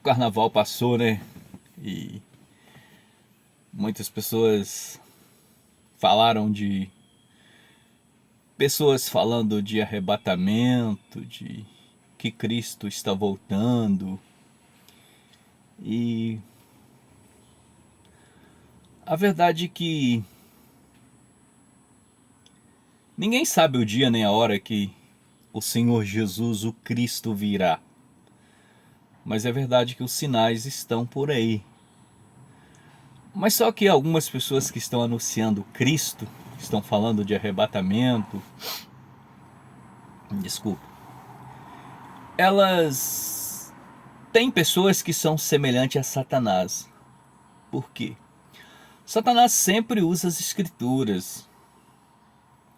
carnaval passou, né? E muitas pessoas falaram de pessoas falando de arrebatamento, de que Cristo está voltando. E a verdade é que ninguém sabe o dia nem a hora que o Senhor Jesus, o Cristo, virá. Mas é verdade que os sinais estão por aí. Mas só que algumas pessoas que estão anunciando Cristo, estão falando de arrebatamento, elas têm pessoas que são semelhantes a Satanás. Por quê? Satanás sempre usa as escrituras.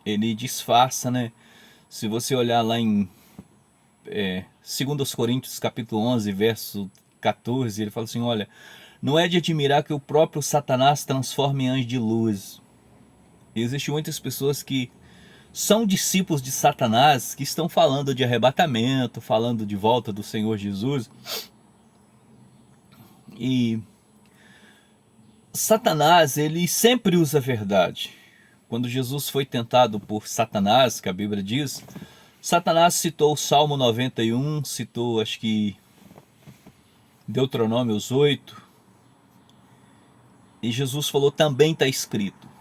Ele disfarça, né? Se você olhar lá em 2 Coríntios capítulo 11, verso 14, ele fala assim, olha, não é de admirar que o próprio Satanás transforme em anjo de luz. E existem muitas pessoas que são discípulos de Satanás, que estão falando de arrebatamento, falando de volta do Senhor Jesus. E Satanás, ele sempre usa a verdade. Quando Jesus foi tentado por Satanás, que a Bíblia diz, Satanás citou o Salmo 91, citou, acho que, Deuteronômios 8. E Jesus falou, também está escrito.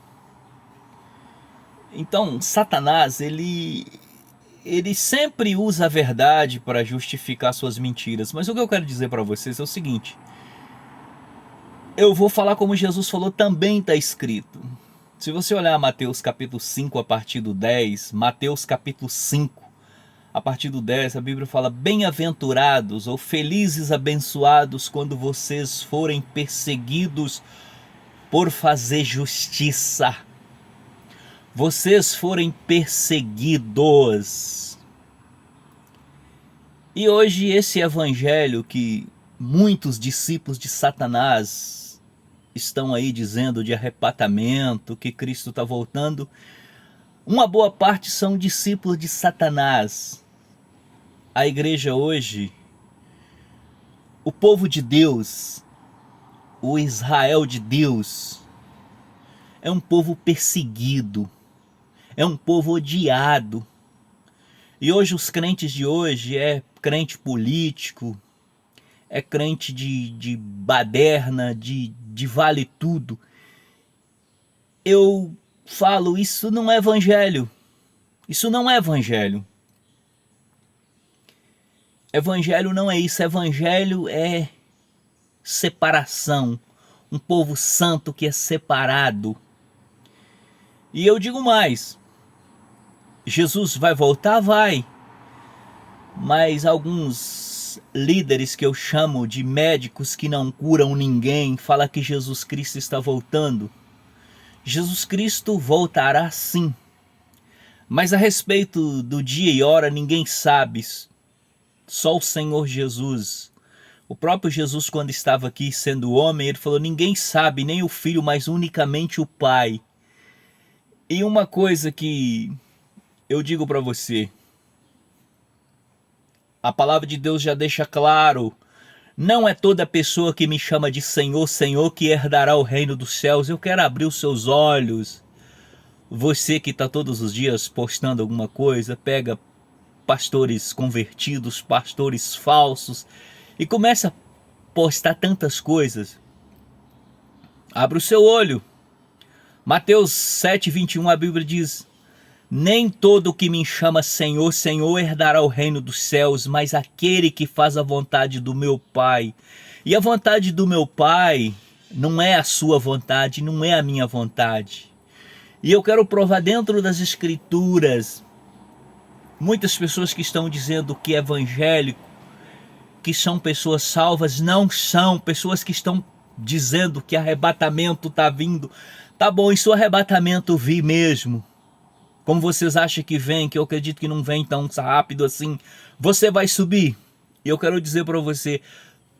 Então, Satanás, ele sempre usa a verdade para justificar suas mentiras. Mas o que eu quero dizer para vocês é o seguinte. Eu vou falar como Jesus falou, também está escrito. Se você olhar Mateus capítulo 5 a partir do 10, Mateus capítulo 5 a partir do 10, a Bíblia fala, bem-aventurados ou felizes abençoados quando vocês forem perseguidos por fazer justiça. Vocês forem perseguidos. E hoje esse evangelho que muitos discípulos de Satanás estão aí dizendo de arrebatamento, que Cristo está voltando, uma boa parte são discípulos de Satanás. A igreja hoje, o povo de Deus, o Israel de Deus, é um povo perseguido, é um povo odiado. E hoje os crentes de hoje é crente político, é crente de baderna, de vale tudo. Eu falo, isso não é evangelho. Isso não é evangelho. Evangelho não é isso. Evangelho é separação. Um povo santo que é separado. E eu digo mais. Jesus vai voltar? Vai. Mas alguns líderes que eu chamo de médicos que não curam ninguém, falam que Jesus Cristo está voltando. Jesus Cristo voltará sim. Mas a respeito do dia e hora ninguém sabe. Só o Senhor Jesus. O próprio Jesus, quando estava aqui sendo homem, ele falou, ninguém sabe, nem o Filho, mas unicamente o Pai. E uma coisa que eu digo para você, a palavra de Deus já deixa claro, não é toda pessoa que me chama de Senhor, Senhor, que herdará o reino dos céus. Eu quero abrir os seus olhos. Você que está todos os dias postando alguma coisa, pega pastores convertidos, pastores falsos, e começa a postar tantas coisas. Abra o seu olho. Mateus 7:21, a Bíblia diz, nem todo que me chama Senhor, Senhor herdará o reino dos céus, mas aquele que faz a vontade do meu Pai. E a vontade do meu Pai não é a sua vontade, não é a minha vontade. E eu quero provar dentro das Escrituras, muitas pessoas que estão dizendo que é evangélico, que são pessoas salvas, não são. Pessoas que estão dizendo que arrebatamento está vindo. Tá bom, e se o arrebatamento vir mesmo, como vocês acham que vem, que eu acredito que não vem tão rápido assim, você vai subir? E eu quero dizer para você,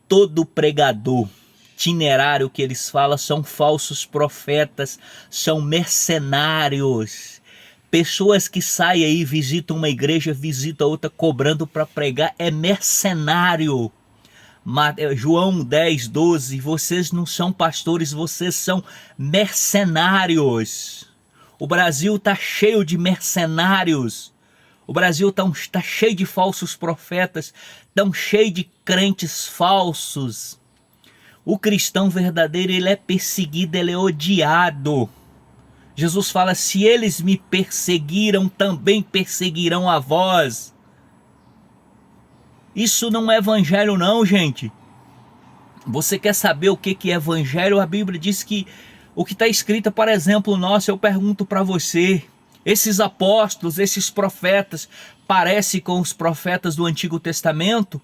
todo pregador, itinerário que eles falam, são falsos profetas, são mercenários. Pessoas que saem aí, visitam uma igreja, visitam outra, cobrando para pregar, é mercenário. João 10, 12, vocês não são pastores, vocês são mercenários. O Brasil está cheio de mercenários. O Brasil tá cheio de falsos profetas, tão cheio de crentes falsos. O cristão verdadeiro, ele é perseguido, ele é odiado. Jesus fala, se eles me perseguiram, também perseguirão a vós. Isso não é evangelho não, gente. Você quer saber o que é evangelho? A Bíblia diz que o que está escrito, por exemplo, nosso, eu pergunto para você, esses apóstolos, esses profetas, parecem com os profetas do Antigo Testamento?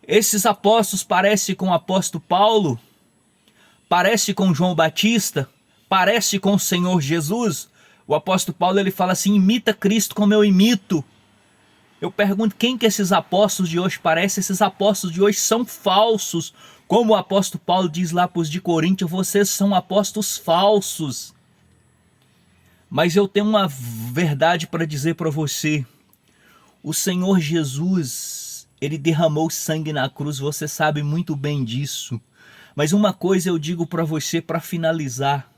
Esses apóstolos parecem com o apóstolo Paulo? Parece com João Batista? Parece com o Senhor Jesus? O apóstolo Paulo, ele fala assim, imita Cristo como eu imito. Eu pergunto, quem que esses apóstolos de hoje parecem? Esses apóstolos de hoje são falsos. Como o apóstolo Paulo diz lá para os de Coríntios, vocês são apóstolos falsos. Mas eu tenho uma verdade para dizer para você. O Senhor Jesus, ele derramou sangue na cruz, você sabe muito bem disso. Mas uma coisa eu digo para você para finalizar.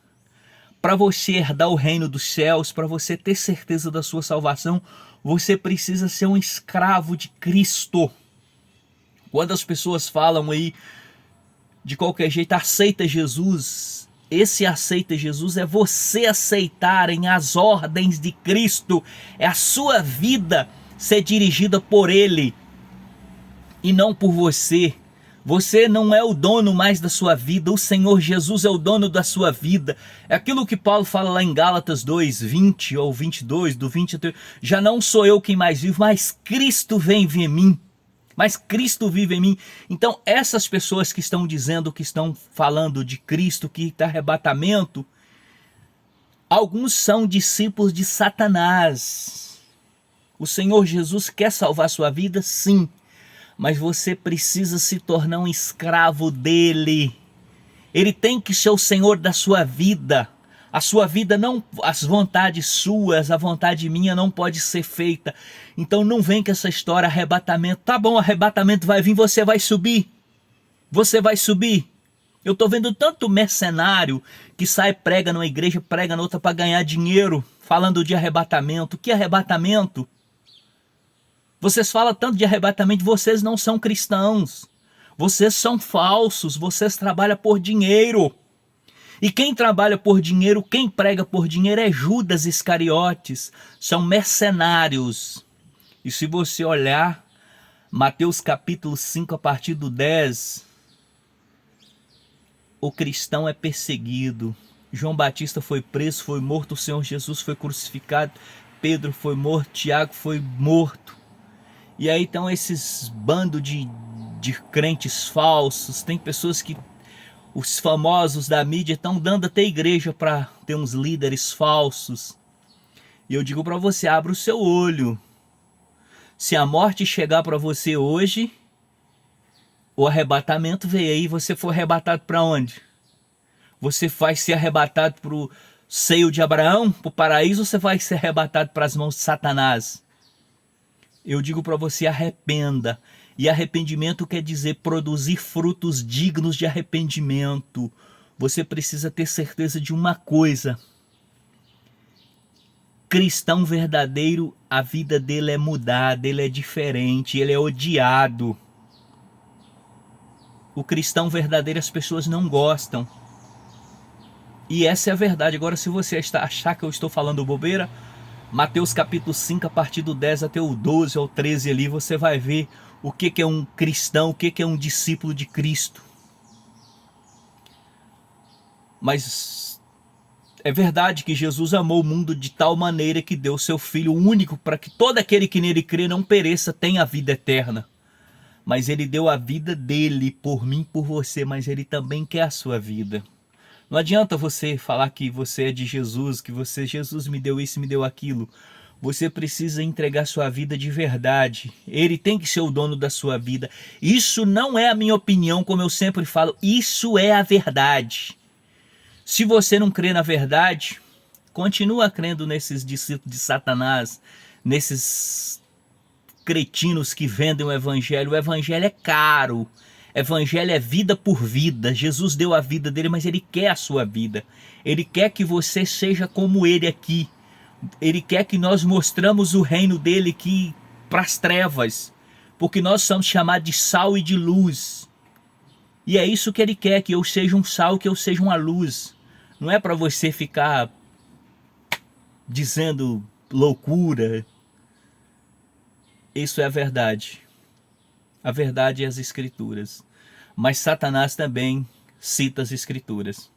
Para você herdar o reino dos céus, para você ter certeza da sua salvação, você precisa ser um escravo de Cristo. Quando as pessoas falam aí, de qualquer jeito, aceita Jesus, esse aceita Jesus é você aceitarem as ordens de Cristo, é a sua vida ser dirigida por Ele e não por você. Você não é o dono mais da sua vida, o Senhor Jesus é o dono da sua vida. É aquilo que Paulo fala lá em Gálatas 2, 20 ou 22, do 23. Já não sou eu quem mais vivo, mas Cristo vive em mim. Mas Cristo vive em mim. Então essas pessoas que estão dizendo, que estão falando de Cristo, que está arrebatamento, alguns são discípulos de Satanás. O Senhor Jesus quer salvar sua vida? Sim. Mas você precisa se tornar um escravo dele. Ele tem que ser o Senhor da sua vida. A sua vida não, as vontades suas, a vontade minha não pode ser feita. Então não vem com essa história, arrebatamento. Tá bom, arrebatamento vai vir, você vai subir. Você vai subir. Eu tô vendo tanto mercenário que sai, prega numa igreja, prega na outra para ganhar dinheiro, falando de arrebatamento. Que arrebatamento? Vocês falam tanto de arrebatamento, vocês não são cristãos. Vocês são falsos, vocês trabalham por dinheiro. E quem trabalha por dinheiro, quem prega por dinheiro é Judas Iscariotes. São mercenários. E se você olhar, Mateus capítulo 5, a partir do 10, o cristão é perseguido. João Batista foi preso, foi morto, o Senhor Jesus foi crucificado, Pedro foi morto, Tiago foi morto. E aí estão esses bandos de crentes falsos, tem pessoas que, os famosos da mídia estão dando até igreja para ter uns líderes falsos. E eu digo para você, abra o seu olho. Se a morte chegar para você hoje, o arrebatamento veio aí, você for arrebatado para onde? Você vai ser arrebatado para o seio de Abraão, para o paraíso, ou você vai ser arrebatado para as mãos de Satanás? Eu digo para você, arrependa. E arrependimento quer dizer produzir frutos dignos de arrependimento. Você precisa ter certeza de uma coisa. Cristão verdadeiro, a vida dele é mudada, ele é diferente, ele é odiado. O cristão verdadeiro as pessoas não gostam. E essa é a verdade. Agora, se você achar que eu estou falando bobeira, Mateus capítulo 5, a partir do 10 até o 12 ou 13 ali, você vai ver o que é um cristão, o que é um discípulo de Cristo. Mas é verdade que Jesus amou o mundo de tal maneira que deu seu Filho único para que todo aquele que nele crê não pereça, tenha a vida eterna. Mas ele deu a vida dele por mim, por você, mas ele também quer a sua vida. Não adianta você falar que você é de Jesus, que Jesus me deu isso, me deu aquilo. Você precisa entregar sua vida de verdade. Ele tem que ser o dono da sua vida. Isso não é a minha opinião, como eu sempre falo. Isso é a verdade. Se você não crê na verdade, continua crendo nesses discípulos de Satanás, nesses cretinos que vendem o evangelho. O evangelho é caro. Evangelho é vida por vida. Jesus deu a vida dele, mas ele quer a sua vida. Ele quer que você seja como ele aqui. Ele quer que nós mostramos o reino dele aqui para as trevas, porque nós somos chamados de sal e de luz. E é isso que ele quer, que eu seja um sal, que eu seja uma luz. Não é para você ficar dizendo loucura. Isso é a verdade. A verdade é as escrituras. Mas Satanás também cita as escrituras.